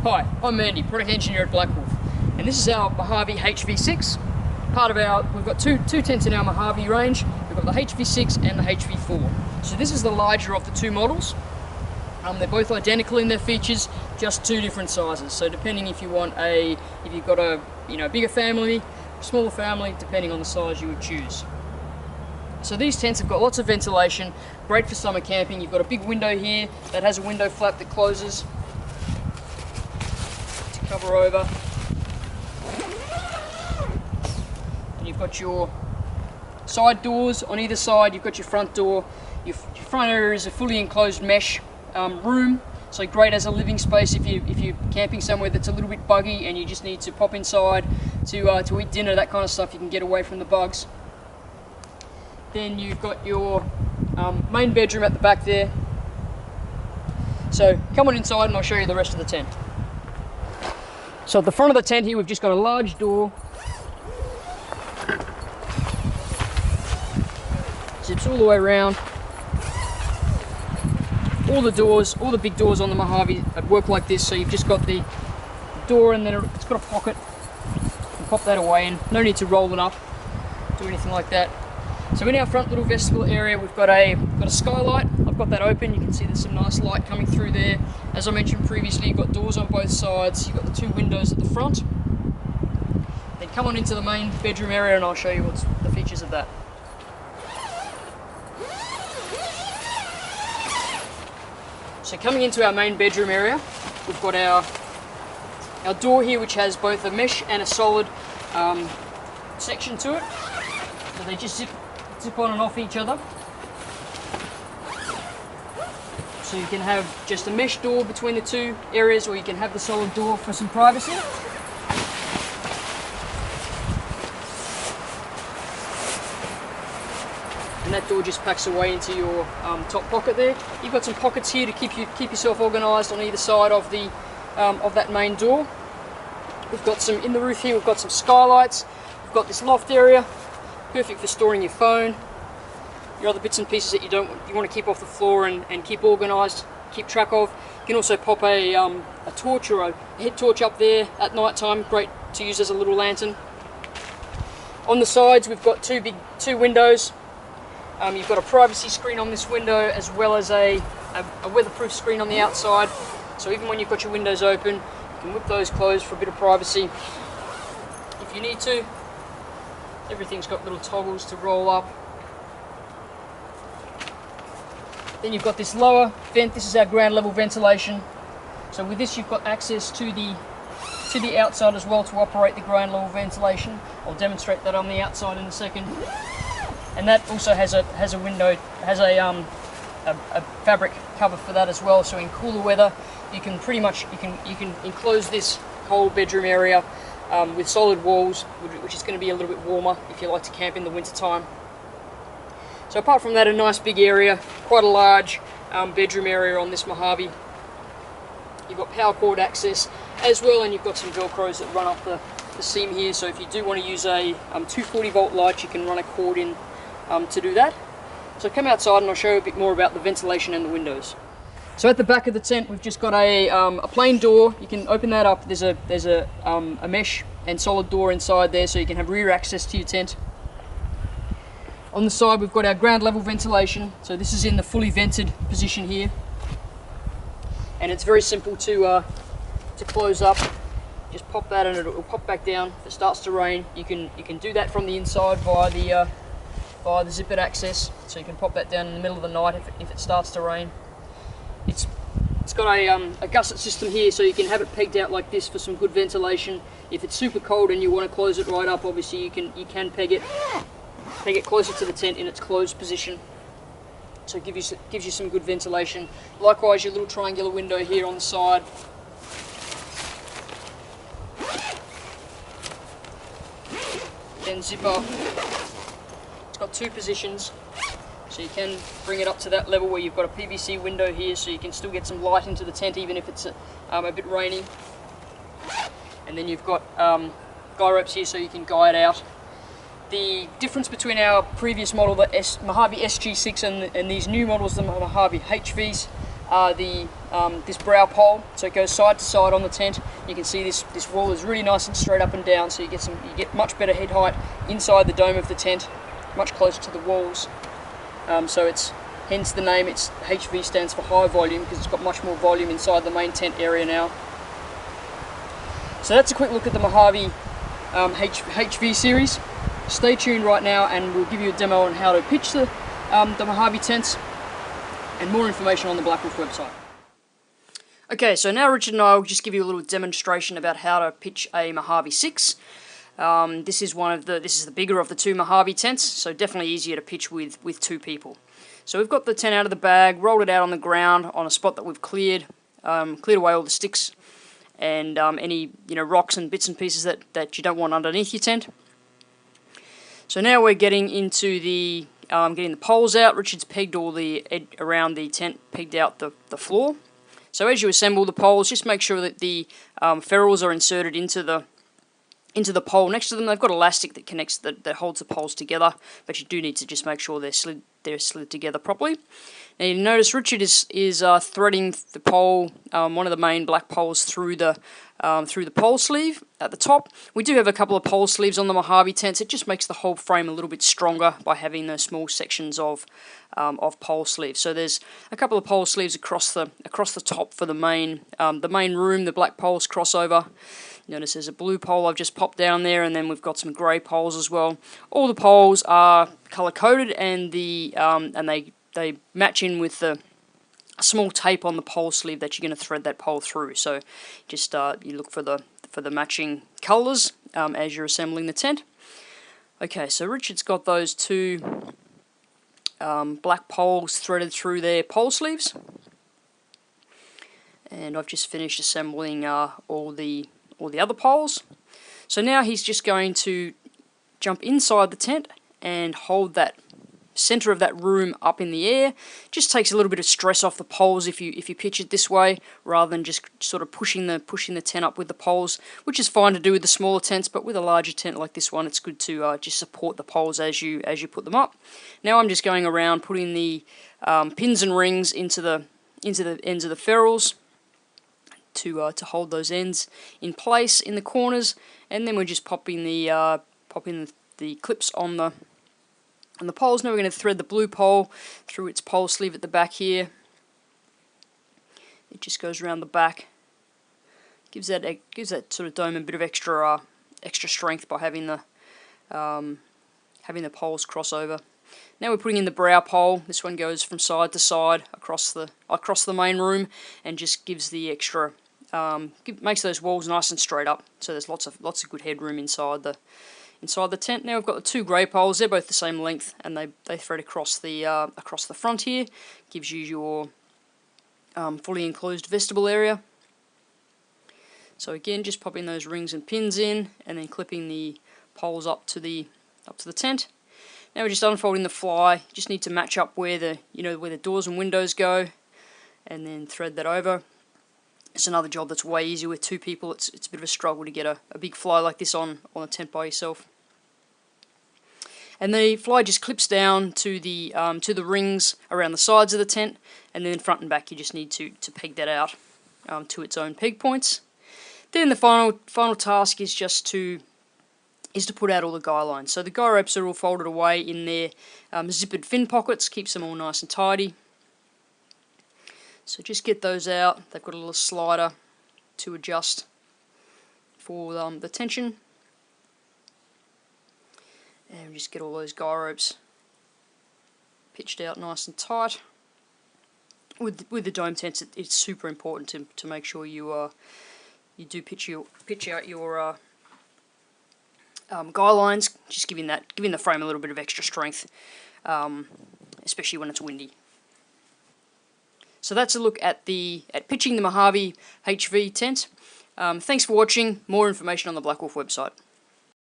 Hi, I'm Andy, Product Engineer at BlackWolf, and this is our Mojave HV6. We've got two tents in our Mojave range. We've got the HV6 and the HV4. So this is the larger of the two models. They're both identical in their features, just two different sizes. So depending if you've got a bigger family, smaller family, depending on the size you would choose. So these tents have got lots of ventilation, great for summer camping. You've got a big window here that has a window flap that closes to cover over. And you've got your side doors on either side. You've got your front door. Your front area is a fully enclosed mesh room, so great as a living space if you're camping somewhere that's a little bit buggy and you just need to pop inside to eat dinner, that kind of stuff. You can get away from the bugs. Then you've got your main bedroom at the back there. So come on inside and I'll show you the rest of the tent. So at the front of the tent here, we've just got a large door. Zips all the way around. All the big doors on the Mojave work like this. So you've just got the door and then it's got a pocket. You can pop that away and no need to roll it up, do anything like that. So in our front little vestibule area, we've got a skylight. I've got that open. You can see there's some nice light coming through there. As I mentioned previously, you've got doors on both sides. You've got the two windows at the front. Then come on into the main bedroom area and I'll show you what's the features of that. So coming into our main bedroom area, we've got our door here, which has both a mesh and a solid section to it. So they just zip on and off each other. So you can have just a mesh door between the two areas, or you can have the solid door for some privacy. And that door just packs away into your top pocket there. You've got some pockets here to keep yourself organised on either side of that main door. We've got some in the roof here. We've got some skylights. We've got this loft area. Perfect for storing your phone, your other bits and pieces that you want to keep off the floor and keep organised, keep track of. You can also pop a torch or a head torch up there at night time. Great to use as a little lantern. On the sides, we've got two windows. You've got a privacy screen on this window as well as a weatherproof screen on the outside. So even when you've got your windows open, you can whip those closed for a bit of privacy if you need to. Everything's got little toggles to roll up. Then you've got this lower vent. This is our ground level ventilation. So with this, you've got access to the outside as well to operate the ground level ventilation. I'll demonstrate that on the outside in a second. And that also has a window, has a fabric cover for that as well. So in cooler weather, you can enclose this whole bedroom area with solid walls, which is going to be a little bit warmer if you like to camp in the winter time. So apart from that, a nice big area, quite a large bedroom area on this Mojave. You've got power cord access as well, and you've got some Velcros that run up the seam here. So if you do want to use a 240 volt light, you can run a cord in to do that. So come outside and I'll show you a bit more about the ventilation and the windows. So at the back of the tent, we've just got a plain door. You can open that up. There's a mesh and solid door inside there, so you can have rear access to your tent. On the side, we've got our ground level ventilation. So this is in the fully vented position here, and it's very simple to close up. Just pop that and it will pop back down. If it starts to rain, you can do that from the inside via the zippered access. So you can pop that down in the middle of the night if it starts to rain. It's got a gusset system here, so you can have it pegged out like this for some good ventilation. If it's super cold and you want to close it right up, obviously you can peg it closer to the tent in its closed position. So it gives you some good ventilation. Likewise, your little triangular window here on the side. Then zipper. It's got two positions. So you can bring it up to that level where you've got a PVC window here, so you can still get some light into the tent even if it's a bit rainy. And then you've got guy ropes here so you can guide out. The difference between our previous model, the Mojave SG6, and these new models, the Mojave HVs, are the this brow pole, so it goes side to side on the tent. You can see this wall is really nice and straight up and down, so you get much better head height inside the dome of the tent, much closer to the walls. So it's hence the name. It's HV stands for high volume because it's got much more volume inside the main tent area now. So that's a quick look at the Mojave HV series. Stay tuned right now and we'll give you a demo on how to pitch the Mojave tents and more information on the BlackWolf website. Okay, so now Richard and I will just give you a little demonstration about how to pitch a Mojave 6. This is the bigger of the two Mojave tents, so definitely easier to pitch with two people. So we've got the tent out of the bag, rolled it out on the ground on a spot that we've cleared away all the sticks and any rocks and bits and pieces that you don't want underneath your tent. So now we're getting into the getting the poles out. Richard's pegged all the around the tent, pegged out the floor. So as you assemble the poles, just make sure that the ferrules are inserted into the pole next to them. They've got elastic that connects that holds the poles together, but you do need to just make sure they're slid together properly. Now you notice Richard is threading the pole, one of the main black poles, through the pole sleeve at the top. We do have a couple of pole sleeves on the Mojave tents. It just makes the whole frame a little bit stronger by having those small sections of pole sleeves. So there's a couple of pole sleeves across the top for the main room. The black poles cross over. Notice there's a blue pole I've just popped down there, and then we've got some grey poles as well. All the poles are colour coded, and they match in with the small tape on the pole sleeve that you're going to thread that pole through. So just you look for the matching colours as you're assembling the tent. Okay, so Richard's got those two black poles threaded through their pole sleeves, and I've just finished assembling all the other poles. So now he's just going to jump inside the tent and hold that center of that room up in the air. Just takes a little bit of stress off the poles if you pitch it this way, rather than just sort of pushing the tent up with the poles, which is fine to do with the smaller tents, but with a larger tent like this one, it's good to just support the poles as you put them up. Now I'm just going around putting the pins and rings into the ends of the ferrules to hold those ends in place in the corners, and then we're just popping the clips on the poles. Now we're going to thread the blue pole through its pole sleeve at the back here. It just goes around the back, gives that sort of dome a bit of extra strength by having the poles cross over. Now we're putting in the brow pole. This one goes from side to side across the main room and just gives the extra makes those walls nice and straight up. So there's lots of good headroom inside the tent. Now we've got the two grey poles. They're both the same length, and they thread across the front here. Gives you your fully enclosed vestibule area. So again, just popping those rings and pins in, and then clipping the poles up to the tent. Now we're just unfolding the fly. Just need to match up where the doors and windows go, and then thread that over. It's another job that's way easier with two people. It's a bit of a struggle to get a big fly like this on a tent by yourself. And the fly just clips down to the rings around the sides of the tent, and then front and back you just need to peg that out to its own peg points. Then the final task is just to put out all the guy lines. So the guy ropes are all folded away in their zippered fin pockets, keeps them all nice and tidy. So just get those out. They've got a little slider to adjust for the tension. And just get all those guy ropes pitched out nice and tight. With the dome tents, it's super important to make sure you do pitch out your guy lines, just giving the frame a little bit of extra strength, especially when it's windy. So that's a look at pitching the Mojave HV tent. Thanks for watching. More information on the BlackWolf website.